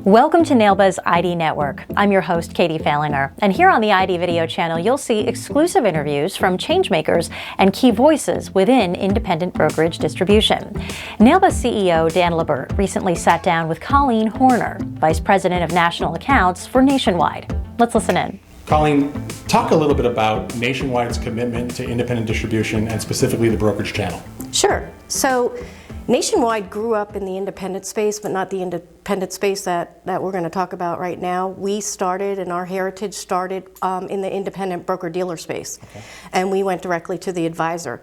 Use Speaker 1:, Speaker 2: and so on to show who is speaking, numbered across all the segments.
Speaker 1: Welcome to NAILBA's ID Network. I'm your host, Katie Falinger, and here on the ID video channel, you'll see exclusive interviews from changemakers and key voices within independent brokerage distribution. NAILBA CEO Dan Lippert recently sat down with Colleen Horner, Vice President of National Accounts for Nationwide. Let's listen in.
Speaker 2: Colleen, talk a little bit about Nationwide's commitment to independent distribution and specifically the brokerage channel.
Speaker 3: Sure. So Nationwide grew up in the independent space, but not the independent space that we're going to talk about right now. We started, and our heritage started in the independent broker-dealer space. Okay. And we went directly to the advisor.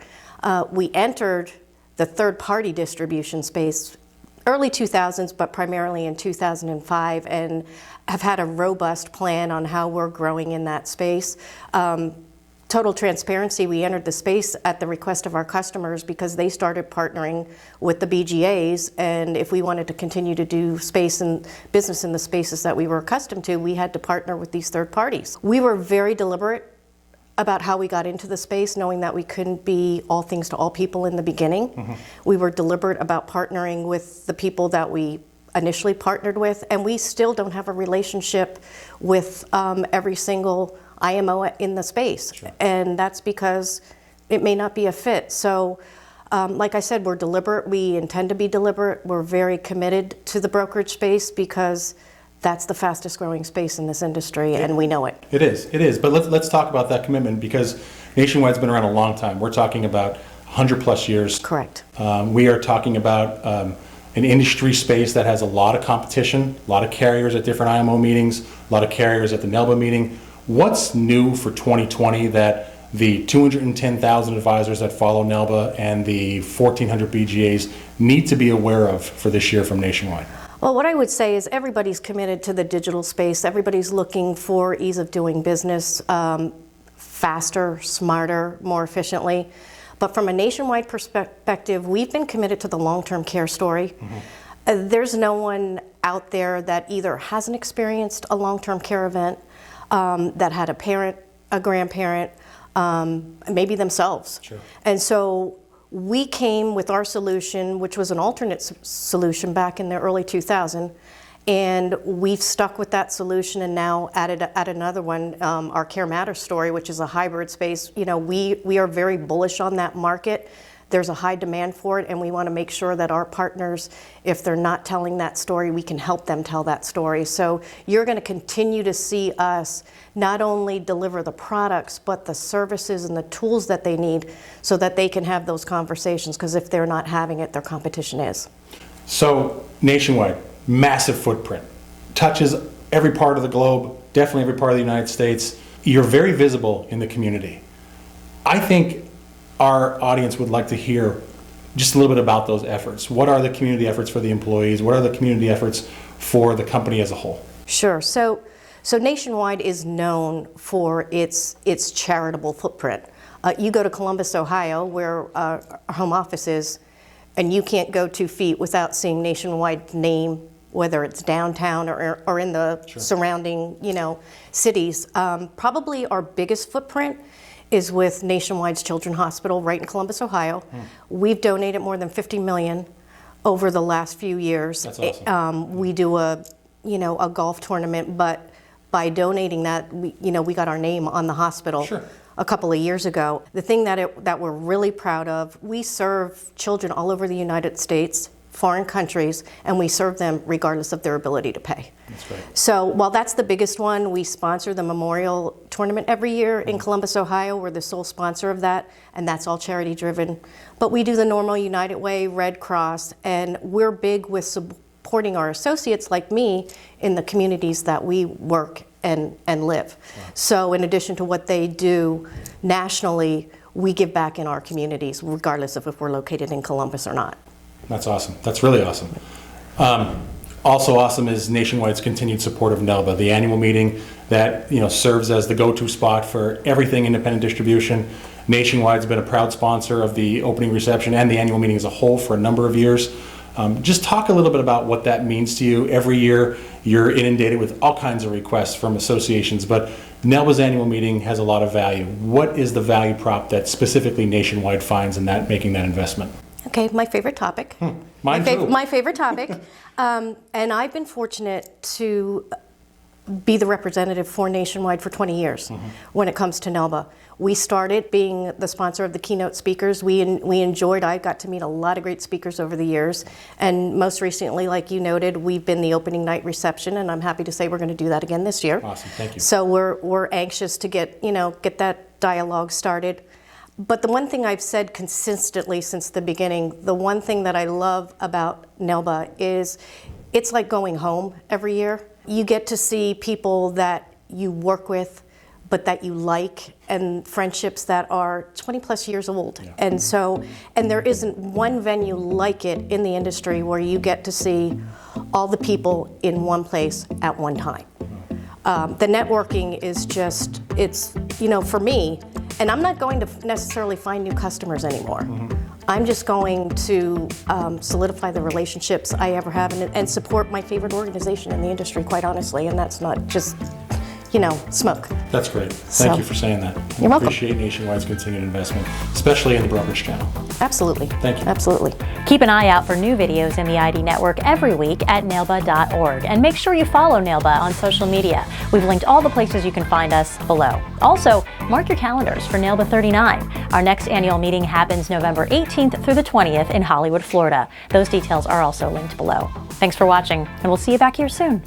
Speaker 3: We entered the third-party distribution space early 2000s, but primarily in 2005, and have had a robust plan on how we're growing in that space. Total transparency, we entered the space at the request of our customers because they started partnering with the BGAs, and if we wanted to continue to do space and business in the spaces that we were accustomed to, we had to partner with these third parties. We were very deliberate about how we got into the space, knowing that we couldn't be all things to all people in the beginning. Mm-hmm. We were deliberate about partnering with the people that we initially partnered with, and we still don't have a relationship with every single IMO in the space. Sure. And that's because it may not be a fit. So like I said, we're deliberate. We intend to be deliberate. We're very committed to the brokerage space because that's the fastest growing space in this industry, and we know it. It
Speaker 2: is. But let's talk about that commitment, because Nationwide's been around a long time. We're talking about 100 plus years.
Speaker 3: Correct.
Speaker 2: We are talking about an industry space that has a lot of competition, a lot of carriers at different IMO meetings, a lot of carriers at the NAILBA meeting. What's new for 2020 that the 210,000 advisors that follow NAILBA and the 1,400 BGAs need to be aware of for this year from Nationwide?
Speaker 3: Well, what I would say is everybody's committed to the digital space. Everybody's looking for ease of doing business, faster, smarter, more efficiently. But from a Nationwide perspective, we've been committed to the long-term care story. Mm-hmm. There's no one out there that either hasn't experienced a long-term care event, that had a parent, a grandparent, maybe themselves. Sure. And so we came with our solution, which was an alternate solution back in the early 2000s, and we've stuck with that solution and now added another one, our Care Matters story, which is a hybrid space. You know, we are very bullish on that market. There's a high demand for it, and we want to make sure that our partners, if they're not telling that story, we can help them tell that story. So you're going to continue to see us not only deliver the products, but the services and the tools that they need so that they can have those conversations, because if they're not having it, their competition is.
Speaker 2: So Nationwide, massive footprint, touches every part of the globe, definitely every part of the United States. You're very visible in the community. I think our audience would like to hear just a little bit about those efforts. What are the community efforts for the employees? What are the community efforts for the company as a whole?
Speaker 3: Sure. So Nationwide is known for its charitable footprint. You go to Columbus, Ohio, where our home office is, and you can't go 2 feet without seeing Nationwide name, whether it's downtown or in the Sure. surrounding, cities. Probably our biggest footprint is with Nationwide's Children's Hospital right in Columbus, Ohio. We've donated more than $50 million over the last few years.
Speaker 2: That's awesome.
Speaker 3: We do a golf tournament, but by donating that, we got our name on the hospital. Sure. A couple of years ago. The thing that we're really proud of, we serve children all over the United States, foreign countries, and we serve them regardless of their ability to pay.
Speaker 2: That's right.
Speaker 3: So while that's the biggest one, we sponsor the Memorial Tournament every year in Columbus, Ohio. We're the sole sponsor of that, and that's all charity driven. But we do the normal United Way, Red Cross, and we're big with supporting our associates like me in the communities that we work and live. Wow. So in addition to what they do nationally, we give back in our communities, regardless of if we're located in Columbus or not.
Speaker 2: That's awesome. That's really awesome. Also awesome is Nationwide's continued support of NAILBA, the annual meeting that serves as the go-to spot for everything independent distribution. Nationwide's been a proud sponsor of the opening reception and the annual meeting as a whole for a number of years. Just talk a little bit about what that means to you. Every year you're inundated with all kinds of requests from associations, but NAILBA's annual meeting has a lot of value. What is the value prop that specifically Nationwide finds in that making that investment?
Speaker 3: Okay, my favorite topic.
Speaker 2: Mine too.
Speaker 3: My favorite topic. And I've been fortunate to be the representative for Nationwide for 20 years when it comes to NAILBA. We started being the sponsor of the keynote speakers. I got to meet a lot of great speakers over the years. And most recently, like you noted, we've been the opening night reception, and I'm happy to say we're going to do that again this year.
Speaker 2: Awesome, thank you.
Speaker 3: So we're anxious to get that dialogue started. But the one thing I've said consistently since the beginning, the one thing that I love about NAILBA is it's like going home every year. You get to see people that you work with, but that you like, and friendships that are 20 plus years old. Yeah. And there isn't one venue like it in the industry where you get to see all the people in one place at one time. The networking is just, for me, and I'm not going to necessarily find new customers anymore. I'm just going to solidify the relationships I ever have and support my favorite organization in the industry, quite honestly, and that's not just, smoke.
Speaker 2: That's great. Thank you for saying that.
Speaker 3: You're welcome.
Speaker 2: Appreciate Nationwide's continued investment, especially in the brokerage channel.
Speaker 3: Absolutely.
Speaker 2: Thank you.
Speaker 3: Absolutely.
Speaker 1: Keep an eye out for new videos in the ID Network every week at nailba.org. And make sure you follow NAILBA on social media. We've linked all the places you can find us below. Also, mark your calendars for NAILBA 39. Our next annual meeting happens November 18th through the 20th in Hollywood, Florida. Those details are also linked below. Thanks for watching, and we'll see you back here soon.